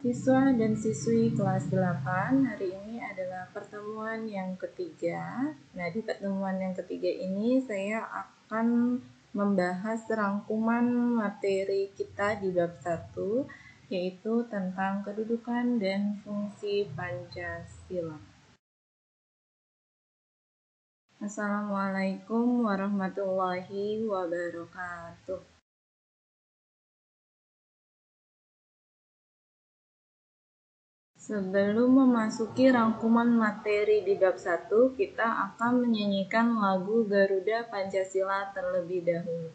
Siswa dan siswi kelas 8, hari ini adalah pertemuan yang ketiga. Nah, di pertemuan yang ketiga ini saya akan membahas rangkuman materi kita di bab 1, yaitu tentang kedudukan dan fungsi Pancasila. Assalamualaikum warahmatullahi wabarakatuh. Sebelum memasuki rangkuman materi di bab 1, kita akan menyanyikan lagu Garuda Pancasila terlebih dahulu.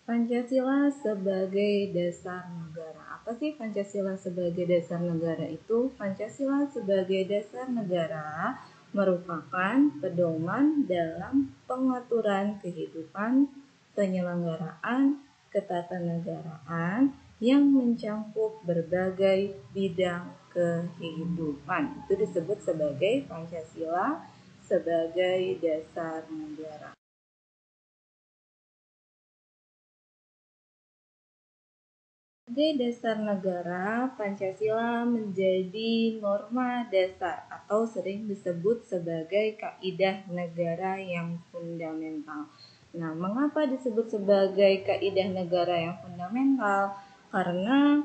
Pancasila sebagai dasar negara. Apa sih Pancasila sebagai dasar negara itu? Pancasila sebagai dasar negara merupakan pedoman dalam pengaturan kehidupan, penyelenggaraan, ketatanegaraan yang mencakup berbagai bidang kehidupan. Itu disebut sebagai Pancasila sebagai dasar negara. Sebagai dasar negara, Pancasila menjadi norma dasar atau sering disebut sebagai kaidah negara yang fundamental. Nah, mengapa disebut sebagai kaidah negara yang fundamental? Karena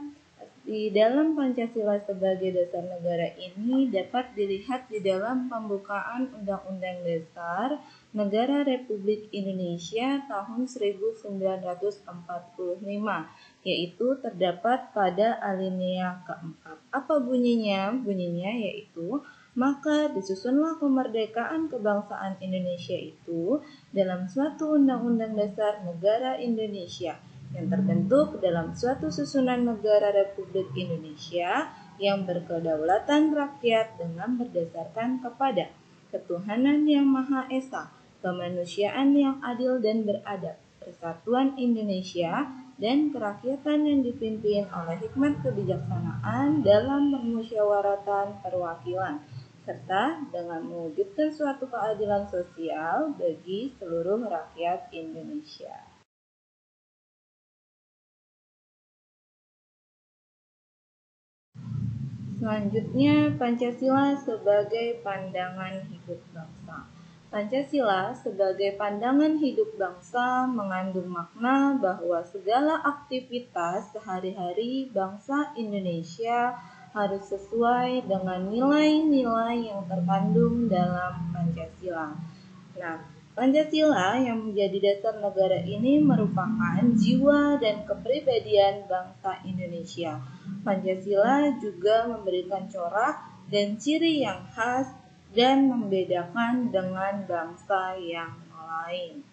di dalam Pancasila sebagai dasar negara ini dapat dilihat di dalam pembukaan Undang-Undang Dasar Negara Republik Indonesia tahun 1945, yaitu terdapat pada alinea keempat. Apa bunyinya? Bunyinya yaitu, maka disusunlah kemerdekaan kebangsaan Indonesia itu dalam suatu Undang-Undang Dasar Negara Indonesia yang terbentuk dalam suatu susunan negara Republik Indonesia yang berkedaulatan rakyat dengan berdasarkan kepada ketuhanan yang Maha Esa, kemanusiaan yang adil dan beradab, persatuan Indonesia, dan kerakyatan yang dipimpin oleh hikmat kebijaksanaan dalam permusyawaratan perwakilan, serta dengan mewujudkan suatu keadilan sosial bagi seluruh rakyat Indonesia. Selanjutnya, Pancasila sebagai pandangan hidup bangsa. Pancasila sebagai pandangan hidup bangsa mengandung makna bahwa segala aktivitas sehari-hari bangsa Indonesia harus sesuai dengan nilai-nilai yang terkandung dalam Pancasila. Nah, Pancasila yang menjadi dasar negara ini merupakan jiwa dan kepribadian bangsa Indonesia. Pancasila juga memberikan corak dan ciri yang khas dan membedakan dengan bangsa yang lain.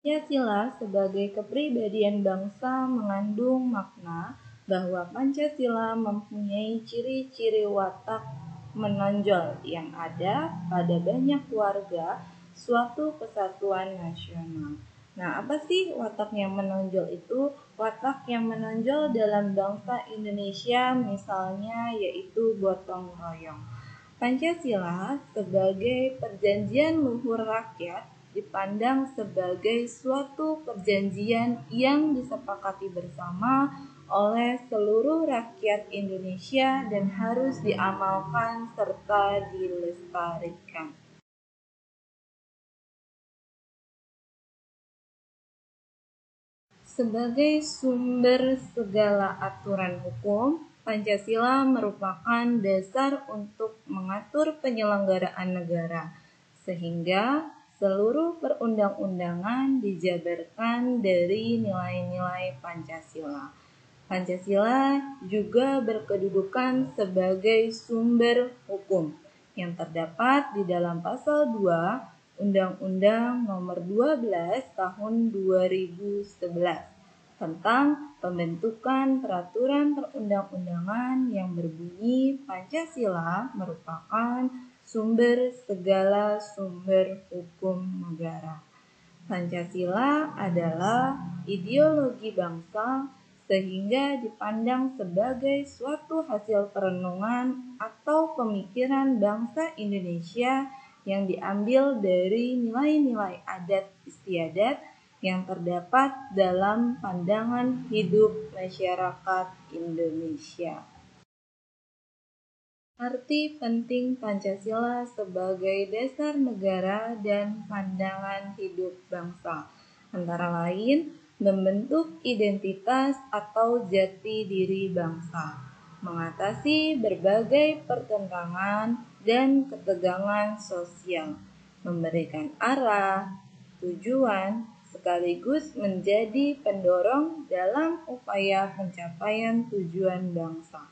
Pancasila sebagai kepribadian bangsa mengandung makna bahwa Pancasila mempunyai ciri-ciri watak menonjol yang ada pada banyak warga suatu kesatuan nasional. Nah, apa sih watak yang menonjol itu? Watak yang menonjol dalam bangsa Indonesia misalnya yaitu gotong royong. Pancasila sebagai perjanjian luhur rakyat dipandang sebagai suatu perjanjian yang disepakati bersama oleh seluruh rakyat Indonesia dan harus diamalkan serta dilestarikan. Sebagai sumber segala aturan hukum, Pancasila merupakan dasar untuk mengatur penyelenggaraan negara, sehingga seluruh perundang-undangan dijabarkan dari nilai-nilai Pancasila. Pancasila juga berkedudukan sebagai sumber hukum yang terdapat di dalam pasal 2 Undang-Undang Nomor 12 Tahun 2011 tentang pembentukan peraturan perundang-undangan yang berbunyi Pancasila merupakan sumber segala sumber hukum negara. Pancasila adalah ideologi bangsa sehingga dipandang sebagai suatu hasil perenungan atau pemikiran bangsa Indonesia yang diambil dari nilai-nilai adat istiadat yang terdapat dalam pandangan hidup masyarakat Indonesia. Arti penting Pancasila sebagai dasar negara dan pandangan hidup bangsa, antara lain membentuk identitas atau jati diri bangsa, mengatasi berbagai pertentangan dan ketegangan sosial, memberikan arah, tujuan, sekaligus menjadi pendorong dalam upaya pencapaian tujuan bangsa.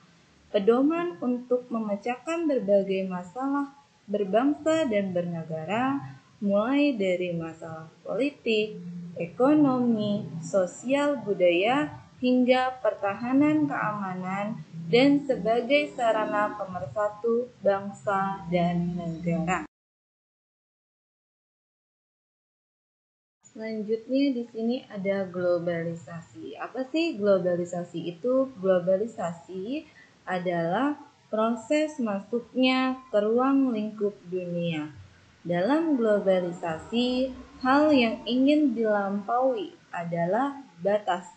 Pedoman untuk memecahkan berbagai masalah berbangsa dan bernegara, mulai dari masalah politik, ekonomi, sosial budaya, hingga pertahanan keamanan, dan sebagai sarana pemersatu bangsa dan negara. Selanjutnya di sini ada globalisasi. Apa sih globalisasi itu? Globalisasi adalah proses masuknya ke ruang lingkup dunia. Dalam globalisasi, hal yang ingin dilampaui adalah batas,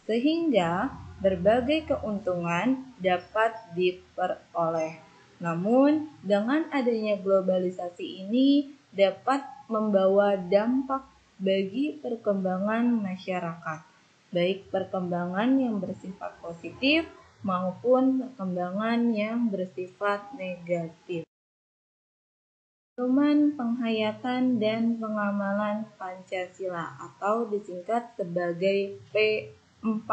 sehingga berbagai keuntungan dapat diperoleh. Namun, dengan adanya globalisasi ini dapat membawa dampak bagi perkembangan masyarakat, baik perkembangan yang bersifat positif maupun perkembangan yang bersifat negatif. Pedoman penghayatan dan pengamalan Pancasila atau disingkat sebagai P4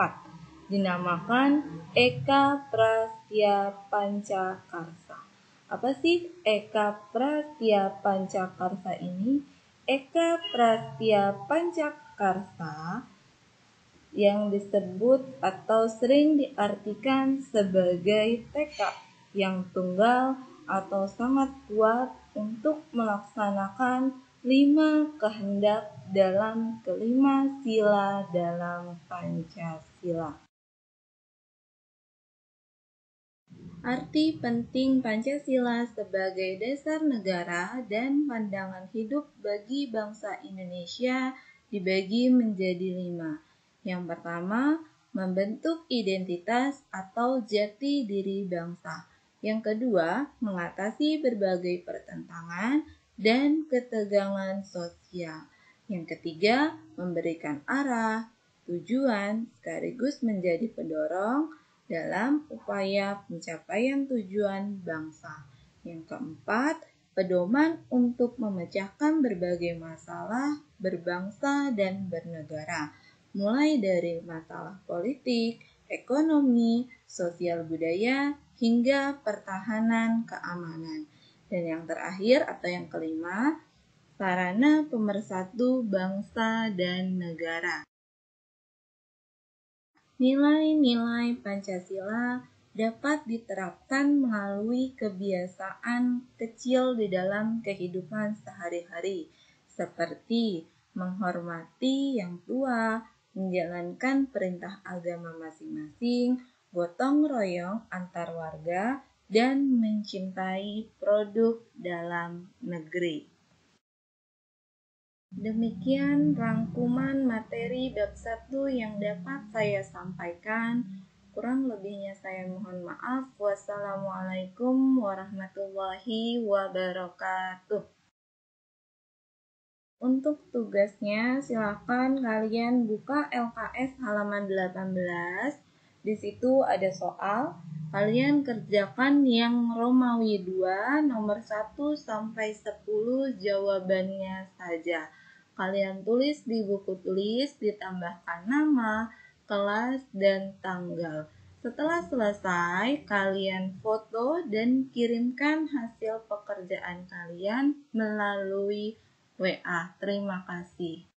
dinamakan Eka Prastia Pancakarsa. Apa sih Eka Prastia Pancakarsa ini? Eka Prastia Pancakarsa yang disebut atau sering diartikan sebagai tekad yang tunggal atau sangat kuat untuk melaksanakan 5 kehendak dalam kelima sila dalam Pancasila. Arti penting Pancasila sebagai dasar negara dan pandangan hidup bagi bangsa Indonesia dibagi menjadi 5. Yang pertama, membentuk identitas atau jati diri bangsa. Yang kedua, mengatasi berbagai pertentangan dan ketegangan sosial. Yang ketiga, memberikan arah, tujuan, sekaligus menjadi pendorong dalam upaya pencapaian tujuan bangsa. Yang keempat, pedoman untuk memecahkan berbagai masalah berbangsa dan bernegara, mulai dari masalah politik, ekonomi, sosial budaya, hingga pertahanan keamanan. Dan yang terakhir atau yang kelima, sarana pemersatu bangsa dan negara. Nilai-nilai Pancasila dapat diterapkan melalui kebiasaan kecil di dalam kehidupan sehari-hari, seperti menghormati yang tua, menjalankan perintah agama masing-masing, gotong royong antar warga, dan mencintai produk dalam negeri. Demikian rangkuman materi bab 1 yang dapat saya sampaikan. Kurang lebihnya saya mohon maaf. Wassalamualaikum warahmatullahi wabarakatuh. Untuk tugasnya, silakan kalian buka LKS halaman 18. Di situ ada soal. Kalian kerjakan yang Romawi 2, nomor 1 sampai 10 jawabannya saja. Kalian tulis di buku tulis, ditambahkan nama, kelas, dan tanggal. Setelah selesai, kalian foto dan kirimkan hasil pekerjaan kalian melalui WA. Terima kasih.